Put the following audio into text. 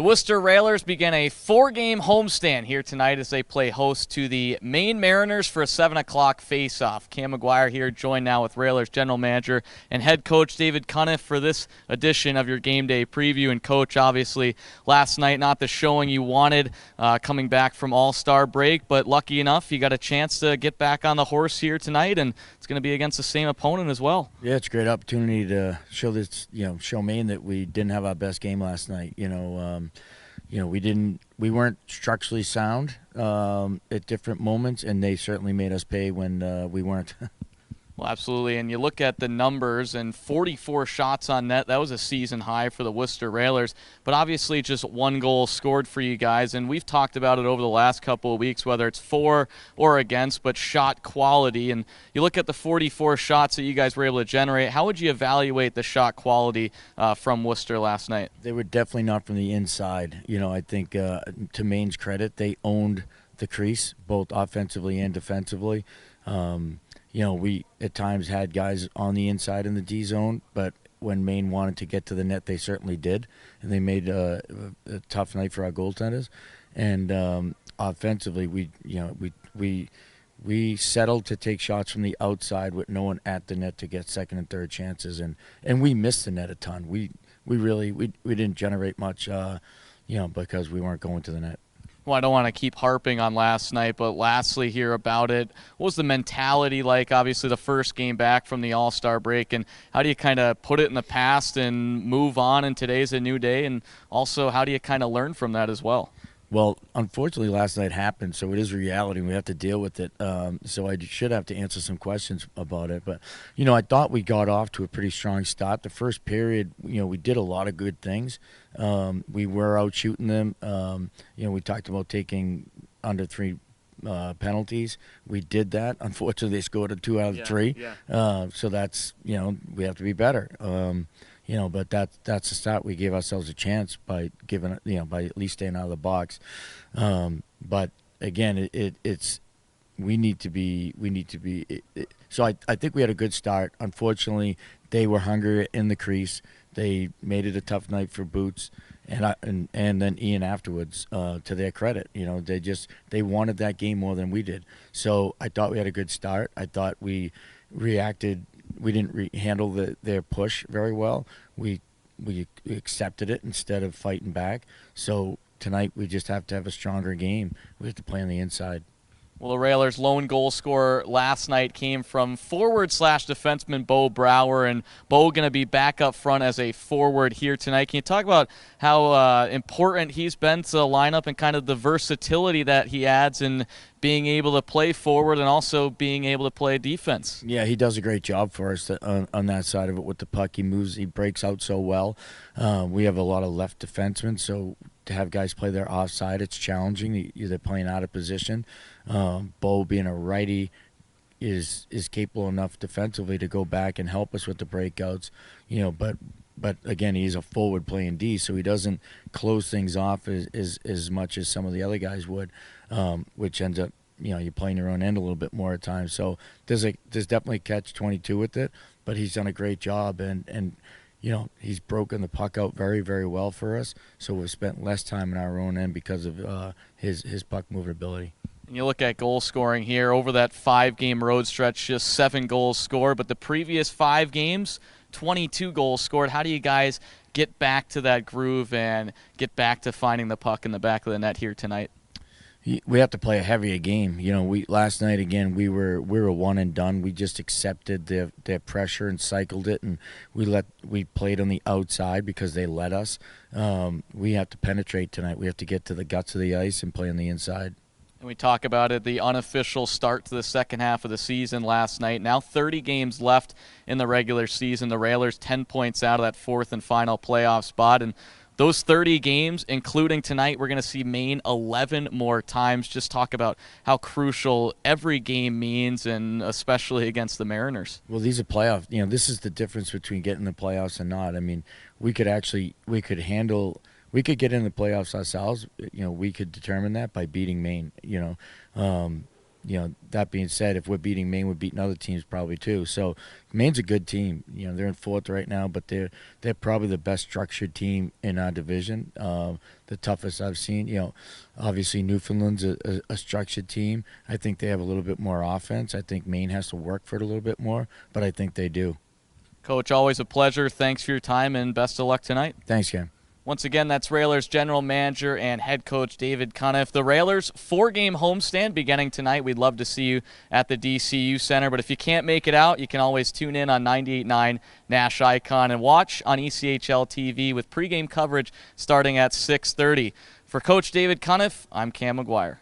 The Worcester Railers begin a 4-game homestand here tonight as they play host to the Maine Mariners for a 7 o'clock face-off. Cam McGuire here, joined now with Railers General Manager and Head Coach David Cuniff for this edition of your Game Day preview. And Coach, obviously, last night not the showing you wanted coming back from All-Star break, but lucky enough you got a chance to get back on the horse here tonight, and it's going to be against the same opponent as well. Yeah, it's a great opportunity to show this, show Maine that we didn't have our best game last night. We weren't structurally sound at different moments, and they certainly made us pay when we weren't. Well, absolutely, and you look at the numbers, and 44 shots on net, that was a season high for the Worcester Railers, but obviously just one goal scored for you guys, and we've talked about it over the last couple of weeks, whether it's for or against, but shot quality, and you look at the 44 shots that you guys were able to generate, how would you evaluate the shot quality from Worcester last night? They were definitely not from the inside. I think to Maine's credit, they owned the crease, both offensively and defensively. We at times had guys on the inside in the D zone, but when Maine wanted to get to the net, they certainly did, and they made a tough night for our goaltenders. And offensively, we settled to take shots from the outside with no one at the net to get second and third chances, and we missed the net a ton. We didn't generate much, because we weren't going to the net. Well, I don't want to keep harping on last night, but lastly here about it, what was the mentality like, obviously the first game back from the All-Star break, and how do you kind of put it in the past and move on, and today's a new day, and also how do you kind of learn from that as well? Well, unfortunately, last night happened, so it is reality, and we have to deal with it. So I should have to answer some questions about it. But, I thought we got off to a pretty strong start. The first period, we did a lot of good things. We were out shooting them. We talked about taking under 3 penalties. We did that. Unfortunately, they scored a 2 out of 3. Yeah. So that's, we have to be better. But that's the start. We gave ourselves a chance by giving, by at least staying out of the box. But again, it's we need to be. So I think we had a good start. Unfortunately, they were hungry in the crease. They made it a tough night for Boots, and then Ian afterwards. To their credit, they wanted that game more than we did. So I thought we had a good start. I thought we reacted. We didn't handle their push very well. We accepted it instead of fighting back. So tonight we just have to have a stronger game. We have to play on the inside. Well, the Railers' lone goal scorer last night came from forward/defenseman Bo Brower, and Bo going to be back up front as a forward here tonight. Can you talk about how important he's been to the lineup and kind of the versatility that he adds in being able to play forward and also being able to play defense? Yeah, he does a great job for us on that side of it with the puck. He moves, he breaks out so well. We have a lot of left defensemen, so to have guys play their offside, it's challenging. They're playing out of position. Bo, being a righty, is capable enough defensively to go back and help us with the breakouts. But again, he's a forward playing D, so he doesn't close things off as much as some of the other guys would, which ends up, you're playing your own end a little bit more at times. So there's definitely catch-22 with it, but he's done a great job, and he's broken the puck out very, very well for us. So we've spent less time in our own end because of his puck moving ability. And you look at goal scoring here over that 5-game road stretch, just 7 goals scored, but the previous 5 games, 22 goals scored. How do you guys get back to that groove and get back to finding the puck in the back of the net here tonight? We have to play a heavier game. We last night again we were one and done. We just accepted their pressure and cycled it, and we played on the outside because they let us. We have to penetrate tonight. We have to get to the guts of the ice and play on the inside. And we talk about it, the unofficial start to the second half of the season last night. Now 30 games left in the regular season. The Railers 10 points out of that 4th and final playoff spot. And those 30 games, including tonight, we're going to see Maine 11 more times. Just talk about how crucial every game means, and especially against the Mariners. Well, these are playoffs. This is the difference between getting the playoffs and not. I mean, we could get in the playoffs ourselves. We could determine that by beating Maine. That being said, if we're beating Maine, we're beating other teams probably too. So Maine's a good team. They're in fourth right now, but they're probably the best structured team in our division. The toughest I've seen. Obviously Newfoundland's a structured team. I think they have a little bit more offense. I think Maine has to work for it a little bit more, but I think they do. Coach, always a pleasure. Thanks for your time, and best of luck tonight. Thanks, Cam. Once again, that's Railers general manager and head coach David Cuniff. The Railers 4-game homestand beginning tonight. We'd love to see you at the DCU Center, but if you can't make it out, you can always tune in on 98.9 Nash Icon and watch on ECHL TV with pregame coverage starting at 6:30. For Coach David Cuniff, I'm Cam McGuire.